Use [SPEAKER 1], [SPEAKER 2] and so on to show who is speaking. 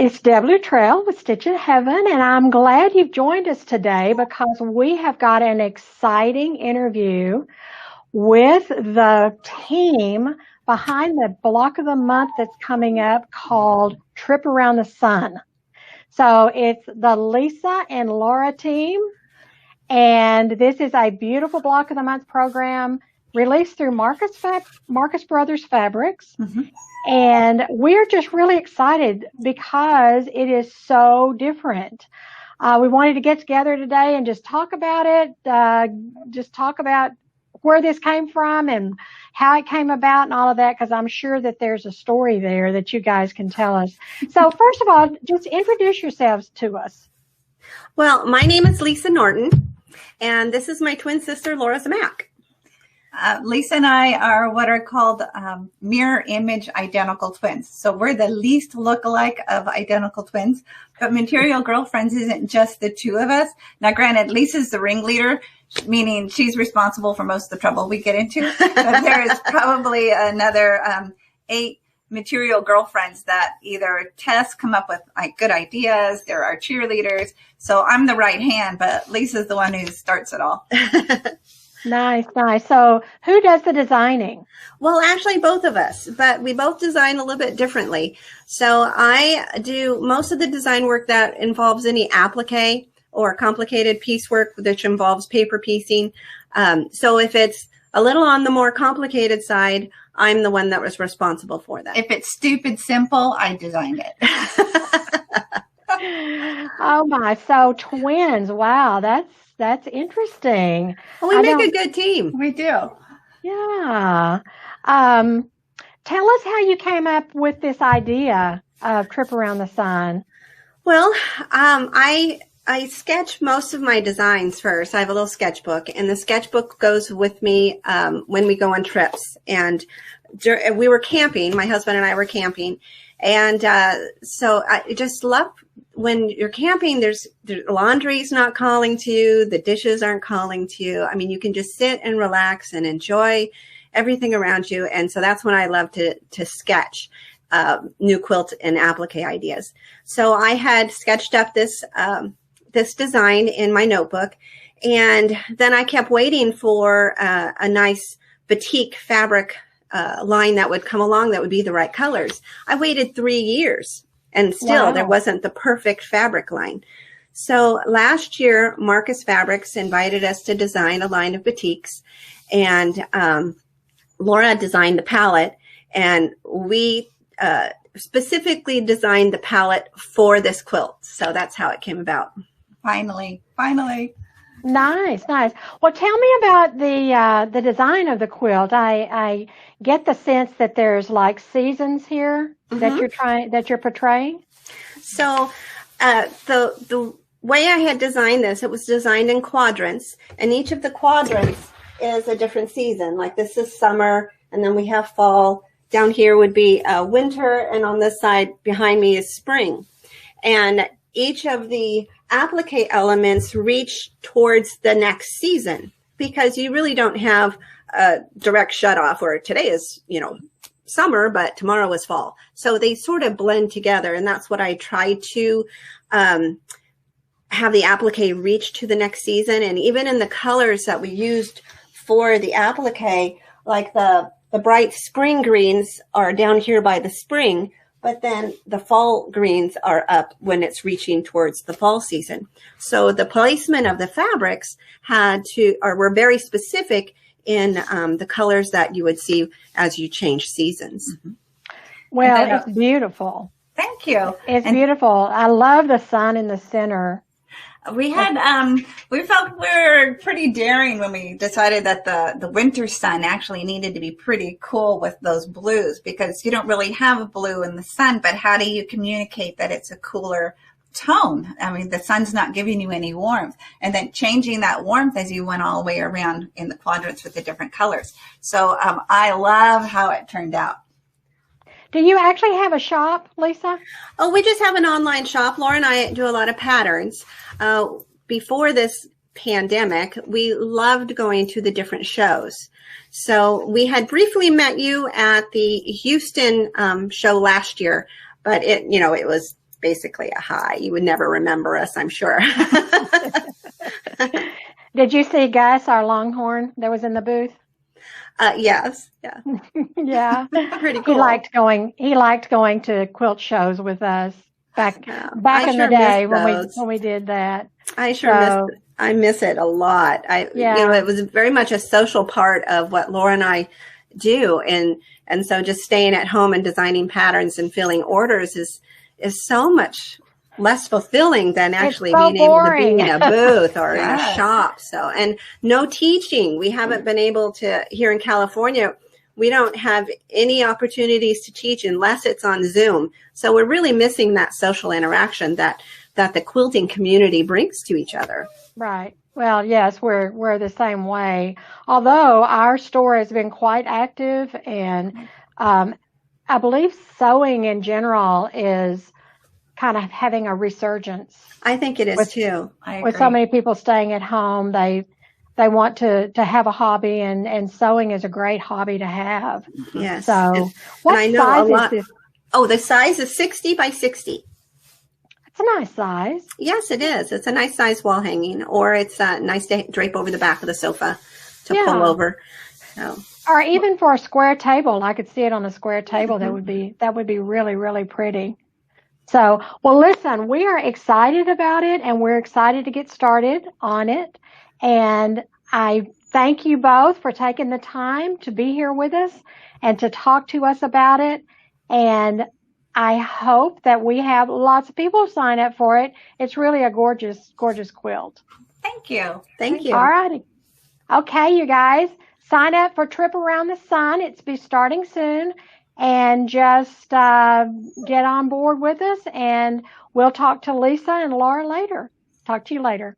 [SPEAKER 1] It's Deb Luttrell with Stitch in Heaven, and I'm glad you've joined us today because we have got an exciting interview with the team behind the block of the month that's coming up called Trip Around the Sun. So it's the Lisa and Lora team, and this is a beautiful block of the month program released through Marcus Brothers Fabrics. Mm-hmm. And we're just really excited because it is so different. We wanted to get together today and just talk about it, just talk about where this came from and how it came about and all of that, because I'm sure that there's a story there that you guys can tell us. So first of all, just introduce yourselves to us.
[SPEAKER 2] Well, my name is Lisa Norton, and this is my twin sister, Lora Zmak.
[SPEAKER 3] Lisa and I are what are called mirror image identical twins. So we're the least look-alike of identical twins. But Material Girlfriends isn't just the two of us. Now, granted, Lisa's the ringleader, meaning she's responsible for most of the trouble we get into. But there is probably another 8 Material Girlfriends that either come up with like good ideas. They're our cheerleaders. So I'm the right hand, but Lisa's the one who starts it all.
[SPEAKER 1] Nice. So who does the designing?
[SPEAKER 2] Well, actually both of us, but we both design a little bit differently. So I do most of the design work that involves any applique or complicated piecework, which involves paper piecing. So if it's a little on the more complicated side, I'm the one that was responsible for that.
[SPEAKER 3] If it's stupid simple, I designed it.
[SPEAKER 1] Oh my, so twins. Wow, that's interesting.
[SPEAKER 2] Well, we make a good team.
[SPEAKER 3] We do.
[SPEAKER 1] Yeah. Tell us how you came up with this idea of Trip Around the Sun.
[SPEAKER 2] Well, I sketch most of my designs first. I have a little sketchbook, and the sketchbook goes with me when we go on trips. And we were camping. My husband and I were camping. And so I just love when you're camping, the laundry's not calling to you, the dishes aren't calling to you. I mean, you can just sit and relax and enjoy everything around you. And so that's when I love to sketch new quilt and applique ideas. So I had sketched up this design in my notebook, and then I kept waiting for a nice batik fabric line that would come along that would be the right colors. I waited 3 years. And still, There wasn't the perfect fabric line. So last year, Marcus Fabrics invited us to design a line of batiks. And Lora designed the palette. And we specifically designed the palette for this quilt. So that's how it came about.
[SPEAKER 3] Finally.
[SPEAKER 1] Nice. Well, tell me about the design of the quilt. I get the sense that there's like seasons here that you're portraying.
[SPEAKER 2] So the way I had designed this, it was designed in quadrants, and each of the quadrants is a different season. Like this is summer, and then we have fall. Down here would be winter, and on this side behind me is spring. And each of the applique elements reach towards the next season, because you really don't have a direct shut off where today is, summer, but tomorrow is fall. So they sort of blend together. And that's what I try to have the applique reach to the next season. And even in the colors that we used for the applique, like the bright spring greens are down here by the spring, but then the fall greens are up when it's reaching towards the fall season. So the placement of the fabrics were very specific in the colors that you would see as you change seasons.
[SPEAKER 1] Mm-hmm. Well, it's beautiful.
[SPEAKER 3] Thank you.
[SPEAKER 1] It's beautiful. I love the sun in the center.
[SPEAKER 3] We had, we felt we were pretty daring when we decided that the winter sun actually needed to be pretty cool with those blues, because you don't really have a blue in the sun, but how do you communicate that it's a cooler tone? I mean, the sun's not giving you any warmth, and then changing that warmth as you went all the way around in the quadrants with the different colors. So I love how it turned out.
[SPEAKER 1] Do you actually have a shop, Lisa?
[SPEAKER 2] Oh, we just have an online shop. Laura and I do a lot of patterns. Before this pandemic, we loved going to the different shows. So we had briefly met you at the Houston show last year, but it was basically a high. You would never remember us, I'm sure.
[SPEAKER 1] Did you see Gus, our Longhorn, that was in the booth?
[SPEAKER 2] Yes. Yeah.
[SPEAKER 1] Yeah.
[SPEAKER 2] Pretty cool.
[SPEAKER 1] He liked going to quilt shows with us back in the day when we did that.
[SPEAKER 2] I miss it a lot. It was very much a social part of what Lora and I do. And so just staying at home and designing patterns and filling orders is so much less fulfilling than actually being able to be in a booth or in a shop. So, and no teaching. We haven't been able to, here in California, we don't have any opportunities to teach unless it's on Zoom. So we're really missing that social interaction that the quilting community brings to each other.
[SPEAKER 1] Right. Well, yes, we're the same way. Although our store has been quite active, and I believe sewing in general is kind of having a resurgence.
[SPEAKER 2] I think it is too.
[SPEAKER 1] With so many people staying at home, they want to have a hobby, and sewing is a great hobby to have.
[SPEAKER 2] Yes.
[SPEAKER 1] So what size is this?
[SPEAKER 2] Oh, the size is 60 by 60.
[SPEAKER 1] It's a nice size.
[SPEAKER 2] Yes, it is. It's a nice size wall hanging, or it's nice to drape over the back of the sofa to pull over. So.
[SPEAKER 1] Or even for a square table, I could see it on a square table. Mm-hmm. That would be really, really pretty. So, well, listen, we are excited about it, and we're excited to get started on it. And I thank you both for taking the time to be here with us and to talk to us about it. And I hope that we have lots of people sign up for it. It's really a gorgeous, gorgeous quilt.
[SPEAKER 3] Thank you.
[SPEAKER 2] Thank you.
[SPEAKER 1] All righty. Okay, you guys, sign up for Trip Around the Sun. It's be starting soon. And just get on board with us, and we'll talk to Lisa and Lora later. Talk to you later.